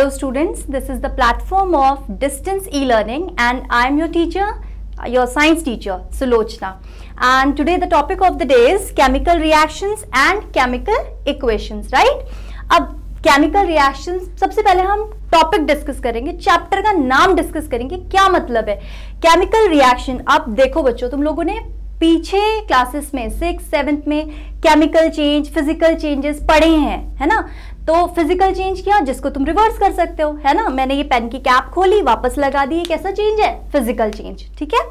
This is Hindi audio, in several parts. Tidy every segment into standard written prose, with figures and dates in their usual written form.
Hello students, this is the platform of distance e-learning and I am your teacher, your science teacher Sulochna, and today the topic of the day is chemical reactions and chemical equations, right? अब chemical reactions सबसे पहले हम टॉपिक डिस्कस करेंगे, चैप्टर का नाम डिस्कस करेंगे, क्या मतलब है केमिकल रिएक्शन। अब देखो बच्चों, तुम लोगों ने पीछे क्लासेस में 6th 7th में केमिकल चेंज, फिजिकल चेंजेस पढ़े हैं, है ना। तो फिजिकल चेंज क्या, जिसको तुम रिवर्स कर सकते हो, है ना। मैंने ये पेन की कैप खोली, वापस लगा दी, कैसा चेंज है, फिजिकल चेंज, ठीक है।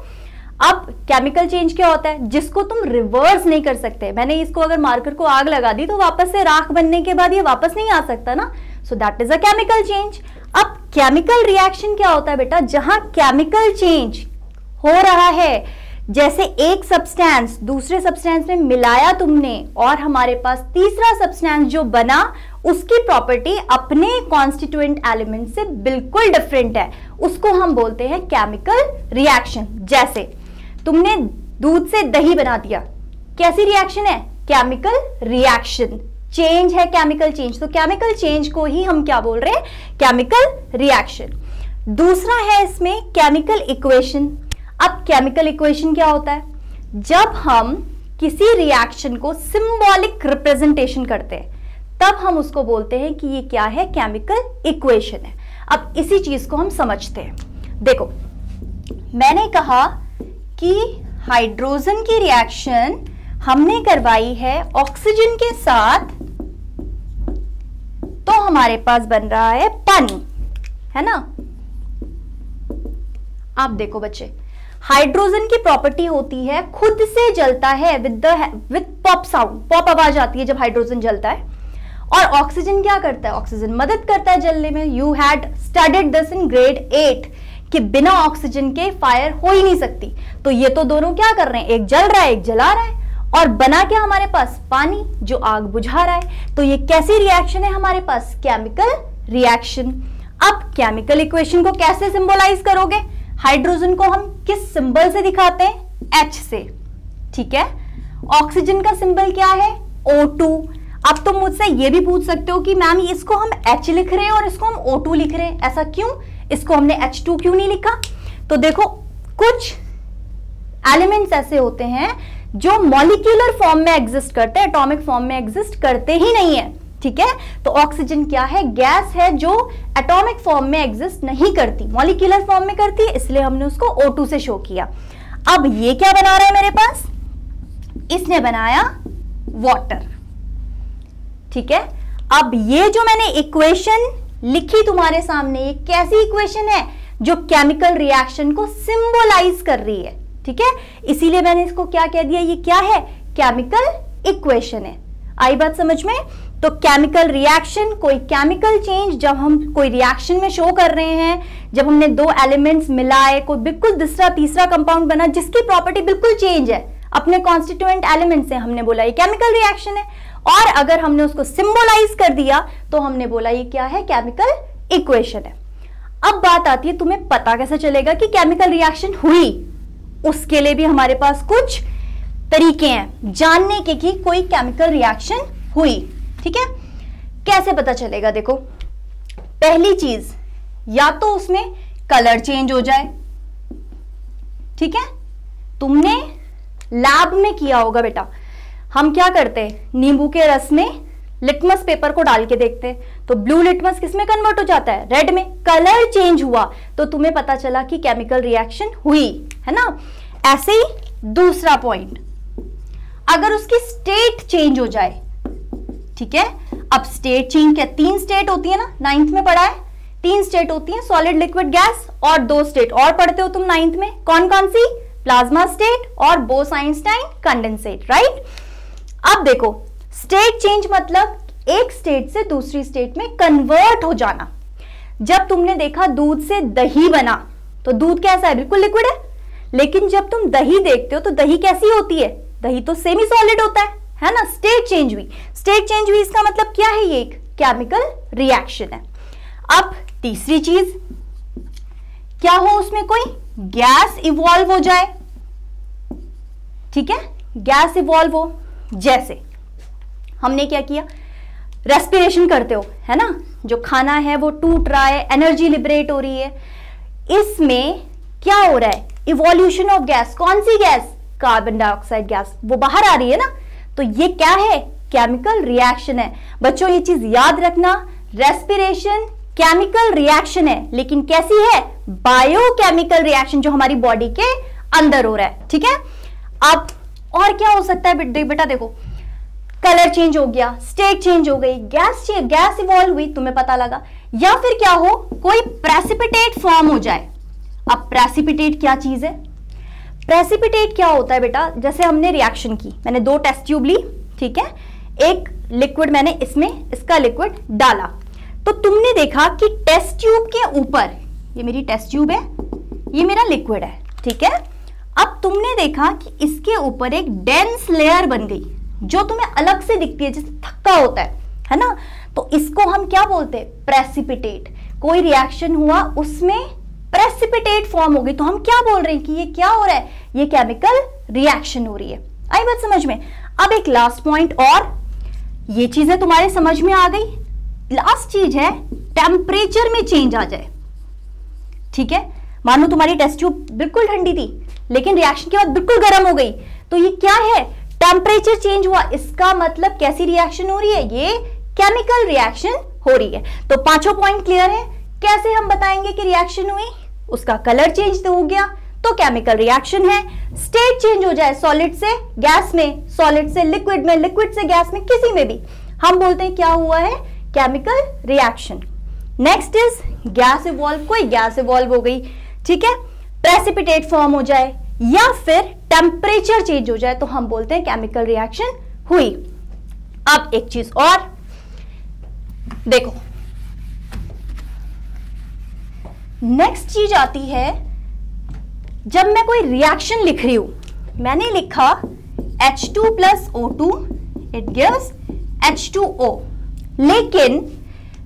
अब केमिकल चेंज क्या होता है, जिसको तुम रिवर्स नहीं कर सकते। मैंने इसको अगर मार्कर को आग लगा दी तो वापस से राख बनने के बाद ये वापस नहीं आ सकता ना, so that is a chemical change. अब केमिकल रिएक्शन क्या होता है बेटा, जहां केमिकल चेंज हो रहा है, जैसे एक सब्सटेंस दूसरे सब्सटेंस में मिलाया तुमने और हमारे पास तीसरा सब्सटेंस जो बना उसकी प्रॉपर्टी अपने कॉन्स्टिट्यूएंट एलिमेंट से बिल्कुल डिफरेंट है, उसको हम बोलते हैं केमिकल रिएक्शन। जैसे तुमने दूध से दही बना दिया, कैसी रिएक्शन है, केमिकल रिएक्शन, चेंज है, केमिकल चेंज। तो केमिकल चेंज को ही हम क्या बोल रहे हैं, केमिकल रिएक्शन। दूसरा है इसमें केमिकल इक्वेशन। अब केमिकल इक्वेशन क्या होता है, जब हम किसी रिएक्शन को सिंबॉलिक रिप्रेजेंटेशन करते हैं तब हम उसको बोलते हैं कि ये क्या है, केमिकल इक्वेशन है। अब इसी चीज को हम समझते हैं। देखो, मैंने कहा कि हाइड्रोजन की रिएक्शन हमने करवाई है ऑक्सीजन के साथ, तो हमारे पास बन रहा है पानी, है ना। आप देखो बच्चे, हाइड्रोजन की प्रॉपर्टी होती है खुद से जलता है विद पॉप साउंड, पॉप आवाज आती है जब हाइड्रोजन जलता है। और ऑक्सीजन क्या करता है, ऑक्सीजन मदद करता है जलने में। You had studied this in grade 8 कि बिना ऑक्सीजन के फायर हो ही नहीं सकती। तो ये तो दोनों क्या कर रहे हैं, एक जल रहा है एक जला रहा है, और बना क्या हमारे पास, पानी जो आग बुझा रहा है। तो ये कैसी रिएक्शन है हमारे पास, केमिकल रिएक्शन। अब केमिकल इक्वेशन को कैसे सिंबलाइज करोगे, हाइड्रोजन को हम किस सिंबल से दिखाते हैं, H से, ठीक है। ऑक्सीजन का सिंबल क्या है, O2। अब तुम मुझसे ये भी पूछ सकते हो कि मैम इसको हम H लिख रहे हैं और इसको हम O2 लिख रहे हैं, ऐसा क्यों, इसको हमने H2 क्यों नहीं लिखा। तो देखो, कुछ एलिमेंट्स ऐसे होते हैं जो मॉलिक्यूलर फॉर्म में एग्जिस्ट करते हैं, एटॉमिक फॉर्म में एग्जिस्ट करते ही नहीं है, ठीक है। तो ऑक्सीजन क्या है, गैस है जो एटॉमिक फॉर्म में एग्जिस्ट नहीं करती, मॉलिक्यूलर फॉर्म में करती है, इसलिए हमने उसको O2 से शो किया। अब ये क्या बना रहा है मेरे पास, इसने बनाया वाटर, ठीक है। अब ये जो मैंने इक्वेशन लिखी तुम्हारे सामने, ये कैसी इक्वेशन है, जो केमिकल रिएक्शन को सिंबलाइज कर रही है, ठीक है। इसीलिए मैंने इसको क्या कह दिया, ये क्या है, केमिकल इक्वेशन है। आई बात समझ में। तो केमिकल रिएक्शन, कोई केमिकल चेंज जब हम कोई रिएक्शन में शो कर रहे हैं, जब हमने दो एलिमेंट्स मिलाए, कोई बिल्कुल दूसरा तीसरा कंपाउंड बना जिसकी प्रॉपर्टी बिल्कुल चेंज है अपने कॉन्स्टिट्यूएंट एलिमेंट से, हमने बोला ये केमिकल रिएक्शन है। और अगर हमने उसको सिंबलाइज कर दिया तो हमने बोला ये क्या है, केमिकल इक्वेशन है। अब बात आती है, तुम्हें पता कैसे चलेगा कि केमिकल रिएक्शन हुई, उसके लिए भी हमारे पास कुछ तरीके हैं जानने के कि कोई केमिकल रिएक्शन हुई, ठीक है। कैसे पता चलेगा, देखो, पहली चीज, या तो उसमें कलर चेंज हो जाए, ठीक है। तुमने लैब में किया होगा बेटा, हम क्या करते हैं, नींबू के रस में लिटमस पेपर को डाल के देखते हैं, तो ब्लू लिटमस किस में कन्वर्ट हो जाता है, रेड में। कलर चेंज हुआ तो तुम्हें पता चला कि केमिकल रिएक्शन हुई, है ना। ऐसे ही दूसरा पॉइंट, अगर उसकी स्टेट चेंज हो जाए, ठीक है। अब स्टेट चेंज क्या, 3 स्टेट होती है ना, 9th में पढ़ा है, 3 स्टेट होती है, सॉलिड, लिक्विड, गैस, और 2 स्टेट और पढ़ते हो तुम 9th में, कौन कौन सी, प्लाज्मा स्टेट और बोस-आइंस्टाइन कंडेंसेट, राइट। अब देखो, स्टेट चेंज मतलब एक स्टेट से दूसरी स्टेट में कन्वर्ट हो जाना। जब तुमने देखा दूध से दही बना, तो दूध कैसा है, बिल्कुल लिक्विड है, लेकिन जब तुम दही देखते हो तो दही कैसी होती है, दही तो सेमी सॉलिड होता है ना। स्टेट चेंज हुई, स्टेट चेंज हुई, इसका मतलब क्या है, ये एक केमिकल रिएक्शन है। अब तीसरी चीज क्या हो, उसमें कोई गैस इवॉल्व हो जाए, ठीक है, गैस इवॉल्व हो। जैसे हमने क्या किया, रेस्पिरेशन करते हो, है ना, जो खाना है वो टूट रहा है, एनर्जी लिबरेट हो रही है। इसमें क्या हो रहा है, इवोल्यूशन ऑफ गैस। कौन सी गैस, कार्बन डाइऑक्साइड गैस, वो बाहर आ रही है ना। तो ये क्या है, केमिकल रिएक्शन है। बच्चों ये चीज याद रखना, रेस्पिरेशन केमिकल रिएक्शन है, लेकिन कैसी है, बायोकेमिकल रिएक्शन, जो हमारी बॉडी के अंदर हो रहा है। ठीक है, अब और क्या हो सकता है बेटा, देखो कलर चेंज हो गया, स्टेट चेंज हो गई, गैस इवॉल्व हुई, तुम्हें पता लगा। या फिर क्या हो, कोई प्रेसिपिटेट फॉर्म हो जाए। अब प्रेसिपिटेट क्या चीज है, प्रेसिपिटेट क्या होता है बेटा, जैसे हमने रिएक्शन की, मैंने 2 टेस्ट ट्यूब ली, ठीक है, एक लिक्विड मैंने इसमें इसका लिक्विड डाला, तो तुमने देखा कि टेस्ट ट्यूब के ऊपर, ये मेरी टेस्ट ट्यूब है, ये मेरा लिक्विड है, ठीक है। अब तुमने देखा कि इसके ऊपर एक डेंस लेयर बन गई, जो तुम्हें अलग से दिखती है, जैसे थक्का होता है ना। तो इसको हम क्या बोलते हैं, प्रेसिपिटेट। कोई रिएक्शन हुआ, उसमें प्रेसिपिटेट फॉर्म हो गई, तो हम क्या बोल रहे हैं कि ये क्या हो रहा है, ये केमिकल रिएक्शन हो रही है। आई बात समझ में। अब एक लास्ट पॉइंट, और ये चीजें तुम्हारे समझ में आ गई। लास्ट चीज है, टेम्परेचर में चेंज आ जाए। ठीक है, मानो तुम्हारी टेस्ट ट्यूब बिल्कुल ठंडी थी, लेकिन रिएक्शन के बाद बिल्कुल गर्म हो गई, तो ये क्या है, टेम्परेचर चेंज हुआ। इसका मतलब कैसी रिएक्शन हो रही है, ये केमिकल रिएक्शन हो रही है। तो 5 पॉइंट क्लियर है। कैसे हम बताएंगे कि रिएक्शन हुई, उसका कलर चेंज हो गया तो केमिकल रिएक्शन है। स्टेट चेंज हो जाए, सॉलिड से गैस में, सॉलिड से लिक्विड में, लिक्विड से गैस में, किसी में भी हम बोलते हैं क्या हुआ है, chemical reaction. Next is gas evolve, कोई गैस इवॉल्व हो गई, ठीक है, प्रेसिपिटेट फॉर्म हो जाए या फिर टेम्परेचर चेंज हो जाए, तो हम बोलते हैं केमिकल रिएक्शन हुई। अब एक चीज और देखो, नेक्स्ट चीज आती है, जब मैं कोई रिएक्शन लिख रही हूं, मैंने लिखा H2 + O2 it gives H2O, लेकिन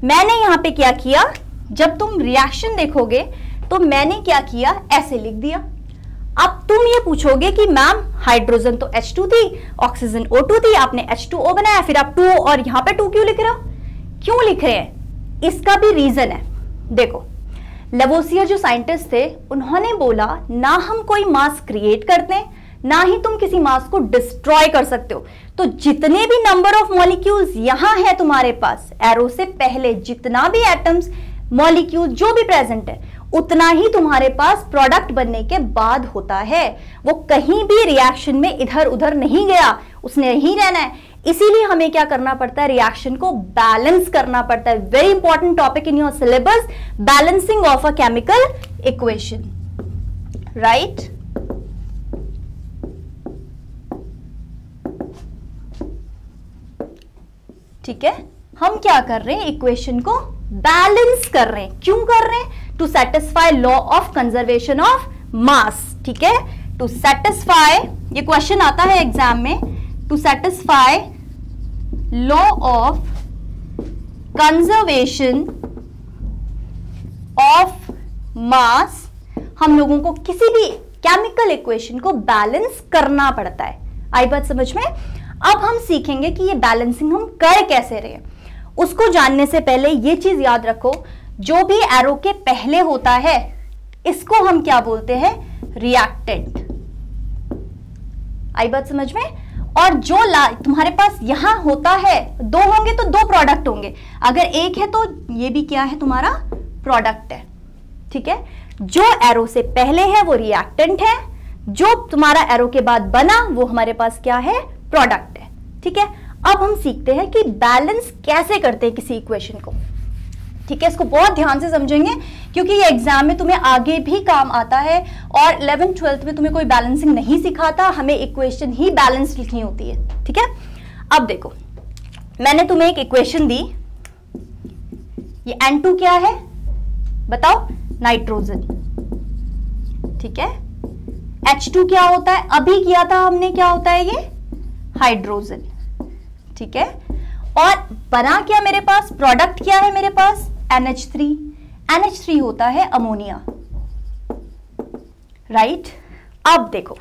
मैंने यहां पे क्या किया, जब तुम रिएक्शन देखोगे तो मैंने क्या किया, ऐसे लिख दिया। अब तुम ये पूछोगे कि मैम हाइड्रोजन तो H2 थी, ऑक्सीजन O2 थी, आपने H2O बनाया, फिर आप 2 और यहां पे 2 क्यों लिख रहे हो, क्यों लिख रहे हैं, इसका भी रीजन है। देखो, लेवोसियर जो साइंटिस्ट थे, उन्होंने बोला ना हम कोई मास क्रिएट करते हैं, ना ही तुम किसी मास को डिस्ट्रॉय कर सकते हो। तो जितने भी नंबर ऑफ मॉलिक्यूल्स यहां है तुम्हारे पास, एरो से पहले जितना भी एटम्स, मॉलिक्यूल जो भी प्रेजेंट है, उतना ही तुम्हारे पास प्रोडक्ट बनने के बाद होता है। वो कहीं भी रिएक्शन में इधर उधर नहीं गया, उसने यहीं रहना है। इसीलिए हमें क्या करना पड़ता है, रिएक्शन को बैलेंस करना पड़ता है। Very important topic in your syllabus, balancing of a chemical equation, right. ठीक है, हम क्या कर रहे हैं, इक्वेशन को बैलेंस कर रहे हैं। क्यों कर रहे हैं, to satisfy law of conservation of mass. ठीक है, टू सेटिस्फाई, ये क्वेश्चन आता है एग्जाम में, to satisfy law of conservation of mass, हम लोगों को किसी भी केमिकल इक्वेशन को बैलेंस करना पड़ता है। आई बात समझ में। अब हम सीखेंगे कि ये बैलेंसिंग हम कर कैसे रहे। उसको जानने से पहले ये चीज याद रखो, जो भी एरो के पहले होता है, इसको हम क्या बोलते हैं, रिएक्टेंट। आई बात समझ में। और जो तुम्हारे पास यहां होता है, 2 होंगे तो 2 प्रोडक्ट होंगे, अगर एक है तो ये भी क्या है, तुम्हारा प्रोडक्ट है। ठीक है, जो एरो से पहले है वो रिएक्टेंट है, जो तुम्हारा एरो के बाद बना वो हमारे पास क्या है, प्रोडक्ट है। ठीक है, अब हम सीखते हैं कि बैलेंस कैसे करते हैं किसी इक्वेशन को। ठीक है, इसको बहुत ध्यान से समझेंगे, क्योंकि ये एग्जाम में तुम्हें आगे भी काम आता है, और 11th 12th में तुम्हें कोई बैलेंसिंग नहीं सिखाता, हमें इक्वेशन ही बैलेंस लिखनी होती है। ठीक है, अब देखो, मैंने तुम्हें एक इक्वेशन दी, ये N2 क्या है बताओ, नाइट्रोजन। ठीक है, H2 क्या होता है, अभी किया था हमने, क्या होता है ये, हाइड्रोजन। ठीक है, और बना क्या मेरे पास, प्रोडक्ट क्या है मेरे पास, NH3। NH3 होता है अमोनिया, राइट। अब देखो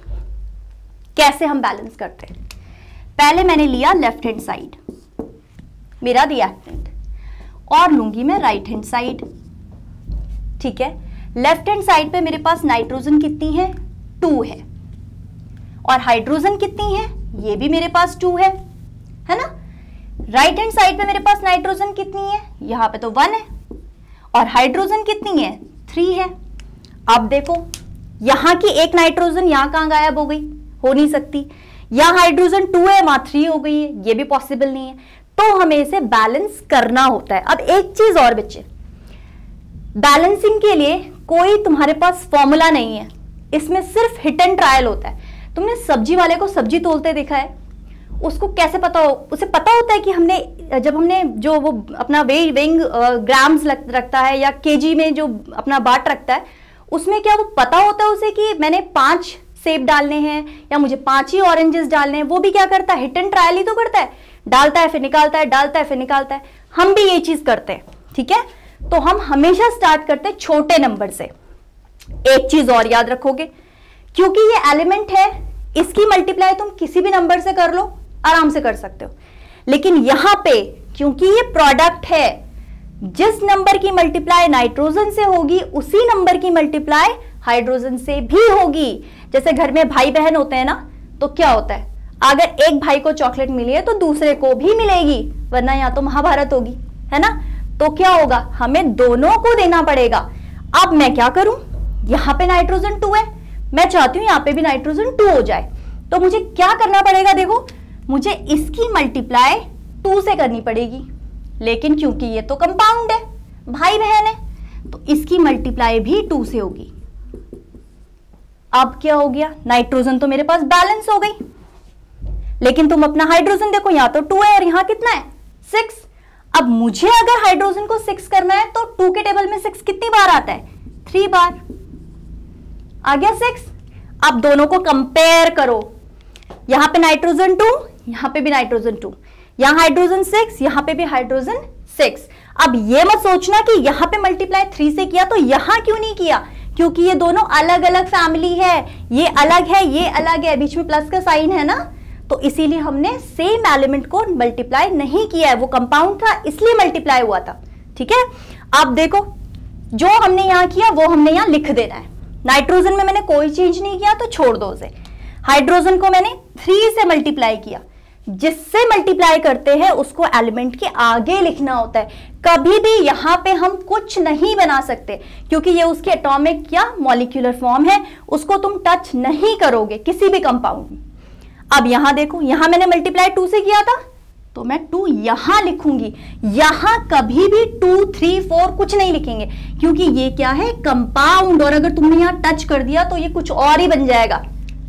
कैसे हम बैलेंस करते हैं। पहले मैंने लिया लेफ्ट हैंड साइड, मेरा रिएक्टेंट, और लूंगी मैं राइट हैंड साइड। ठीक है, लेफ्ट हैंड साइड पे मेरे पास नाइट्रोजन कितनी है, 2 है, और हाइड्रोजन कितनी है, ये भी मेरे पास 2 है ना। राइट हैंड साइड पे मेरे पास नाइट्रोजन कितनी है, यहां पे तो 1 है, और हाइड्रोजन कितनी है, 3 है। अब देखो यहां की एक नाइट्रोजन यहां कहां गायब हो गई, हो नहीं सकती। यहां हाइड्रोजन 2 है, वहां 3 हो गई है, ये भी पॉसिबल नहीं है। तो हमें इसे बैलेंस करना होता है। अब एक चीज और बच्चे, बैलेंसिंग के लिए कोई तुम्हारे पास फॉर्मूला नहीं है, इसमें सिर्फ हिट एंड ट्रायल होता है। तुमने सब्जी वाले को सब्जी तोलते देखा है, उसको कैसे पता हो, उसे पता होता है कि जब हमने जो वो अपना वेइंग ग्राम्स रखता है या केजी में जो अपना बाट रखता है, उसमें क्या वो पता होता है उसे कि मैंने 5 सेब डालने हैं या मुझे 5 ही ऑरेंजेस डालने हैं। वो भी क्या करता है, हिट एंड ट्रायल ही तो करता है, डालता है फिर निकालता है, डालता है फिर निकालता है। हम भी ये चीज करते हैं। ठीक है, तो हम हमेशा स्टार्ट करते हैं छोटे नंबर से। एक चीज और याद रखोगे, क्योंकि ये एलिमेंट है, इसकी मल्टीप्लाई तुम किसी भी नंबर से कर लो, आराम से कर सकते हो। लेकिन यहां पे क्योंकि ये प्रोडक्ट है, जिस नंबर की मल्टीप्लाई नाइट्रोजन से होगी उसी नंबर की मल्टीप्लाई हाइड्रोजन से भी होगी। जैसे घर में भाई बहन होते हैं ना, तो क्या होता है, अगर एक भाई को चॉकलेट मिली है तो दूसरे को भी मिलेगी, वरना यहां तो महाभारत होगी, है ना। तो क्या होगा, हमें दोनों को देना पड़ेगा। अब मैं क्या करूं, यहां पे नाइट्रोजन 2 है, मैं चाहती हूं यहां पे भी नाइट्रोजन 2 हो जाए, तो मुझे क्या करना पड़ेगा, देखो मुझे इसकी मल्टीप्लाई 2 से करनी पड़ेगी। लेकिन क्योंकि ये तो कंपाउंड है, भाई बहन है, तो इसकी मल्टीप्लाई भी 2 से होगी। अब क्या हो गया, नाइट्रोजन तो मेरे पास बैलेंस हो गई, लेकिन तुम अपना हाइड्रोजन देखो, यहां तो 2 है और यहां कितना है, 6। अब मुझे अगर हाइड्रोजन को 6 करना है तो 2 के टेबल में 6 कितनी बार आता है, 3 बार आ गया 6। अब दोनों को कंपेयर करो, यहां पे नाइट्रोजन 2, यहां पे भी नाइट्रोजन 2, यहां हाइड्रोजन 6, यहां पे भी हाइड्रोजन 6। अब ये मत सोचना कि यहां पे मल्टीप्लाई 3 से किया तो यहां क्यों नहीं किया, क्योंकि ये दोनों अलग अलग फैमिली है, ये अलग है, ये अलग है, बीच में प्लस का साइन है ना, तो इसीलिए हमने सेम एलिमेंट को मल्टीप्लाई नहीं किया है। वो कंपाउंड था इसलिए मल्टीप्लाई हुआ था। ठीक है, अब देखो जो हमने यहां किया वो हमने यहां लिख देना है। नाइट्रोजन में मैंने कोई चेंज नहीं किया तो छोड़ दो उसे। हाइड्रोजन को मैंने 3 से मल्टीप्लाई किया, जिससे मल्टीप्लाई करते हैं उसको एलिमेंट के आगे लिखना होता है। कभी भी यहां पे हम कुछ नहीं बना सकते, क्योंकि ये उसके एटॉमिक या मॉलिक्यूलर फॉर्म है, उसको तुम टच नहीं करोगे किसी भी कंपाउंड में। अब यहां देखो, यहां मैंने मल्टीप्लाई 2 से किया था, तो मैं 2 यहां लिखूंगी। यहां कभी भी 2, 3, 4 कुछ नहीं लिखेंगे, क्योंकि ये क्या है, कंपाउंड, और अगर तुमने यहां टच कर दिया तो ये कुछ और ही बन जाएगा।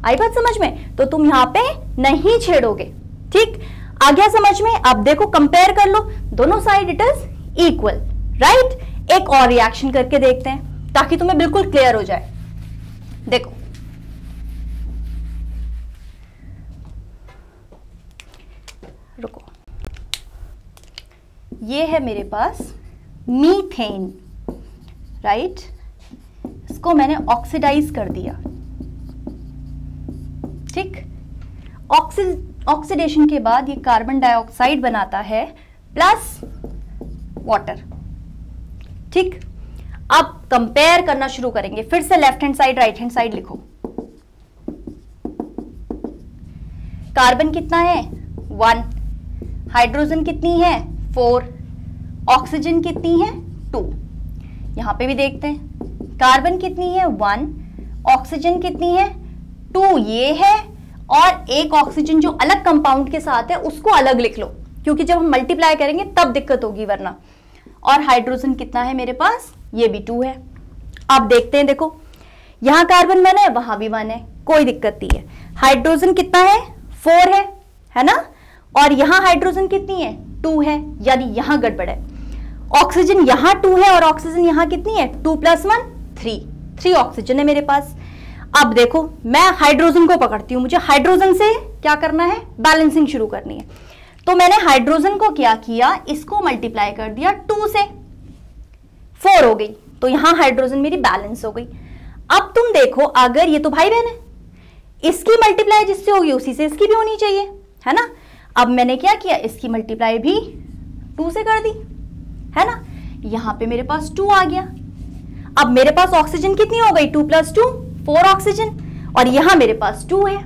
आई बात समझ में, तो तुम यहां पे नहीं छेड़ोगे। ठीक, आ गया समझ में। अब देखो कंपेयर कर लो, दोनों side it is equal, right. एक और रिएक्शन करके देखते हैं ताकि तुम्हें बिल्कुल क्लियर हो जाए। देखो रुको, ये है मेरे पास मीथेन, राइट। इसको मैंने ऑक्सीडाइज कर दिया। ठीक, ऑक्सीडेशन के बाद ये कार्बन डाइऑक्साइड बनाता है प्लस वाटर। ठीक, अब कंपेयर करना शुरू करेंगे। फिर से left hand side right hand side लिखो। कार्बन कितना है, 1, हाइड्रोजन कितनी है, 4, ऑक्सीजन कितनी है, 2। यहां पे भी देखते हैं, कार्बन कितनी है, 1, ऑक्सीजन कितनी है, 2 ये है, और एक ऑक्सीजन जो अलग कंपाउंड के साथ है उसको अलग लिख लो, क्योंकि जब हम मल्टीप्लाई करेंगे तब दिक्कत होगी वरना। और हाइड्रोजन कितना है मेरे पास, ये भी 2 है। अब देखते हैं, देखो यहां कार्बन 1 है, वहां भी 1 है, कोई दिक्कत नहीं है। हाइड्रोजन कितना है, 4 है ना, और यहां हाइड्रोजन कितनी है, 2 है, यानी यहां गड़बड़ है। ऑक्सीजन यहां 2 है और ऑक्सीजन यहां कितनी है, 2 + 1 3 ऑक्सीजन है मेरे पास। अब देखो मैं हाइड्रोजन को पकड़ती हूं, मुझे हाइड्रोजन से क्या करना है, बैलेंसिंग शुरू करनी है। तो मैंने हाइड्रोजन को क्या किया, इसको मल्टीप्लाई कर दिया 2 से, 4 हो गई, तो यहां हाइड्रोजन मेरी बैलेंस हो गई। अब तुम देखो, अगर ये तो भाई बहन है, इसकी मल्टीप्लाई जिससे होगी उसी से इसकी भी होनी चाहिए, है ना। अब मैंने क्या किया, इसकी मल्टीप्लाई भी 2 से कर दी, है ना। यहां पे मेरे पास 2 आ गया। अब मेरे पास ऑक्सीजन कितनी हो गई, 2 + 2 4 ऑक्सीजन, और यहां मेरे पास 2 है।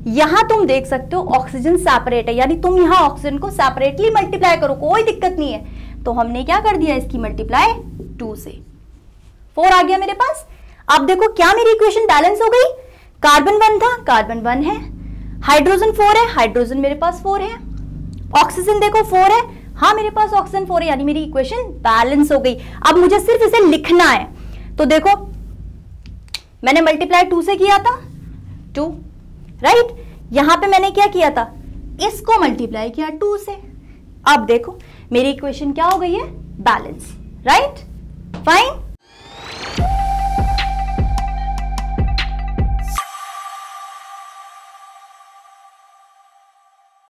यहां तुम देख सकते हो ऑक्सीजन सेपरेट है, यानी तुम यहां ऑक्सीजन को सेपरेटली मल्टीप्लाई करो, कोई दिक्कत नहीं है। तो हमने क्या कर दिया, इसकी मल्टीप्लाई 2 से, 4 आ गया मेरे पास। अब देखो क्या मेरी इक्वेशन बैलेंस हो गई, कार्बन 1 था, कार्बन 1 है, हाइड्रोजन 4 है, हाइड्रोजन मेरे पास 4 है, ऑक्सीजन देखो 4 है, हाँ मेरे पास ऑक्सीजन 4 है, यानी मेरी इक्वेशन बैलेंस हो गई। अब मुझे सिर्फ इसे लिखना है, तो देखो मैंने मल्टीप्लाई 2 से किया था, 2 राइट। यहां पे मैंने क्या किया था, इसको मल्टीप्लाई किया 2 से। अब देखो मेरी इक्वेशन क्या हो गई है, बैलेंस, राइट, फाइन।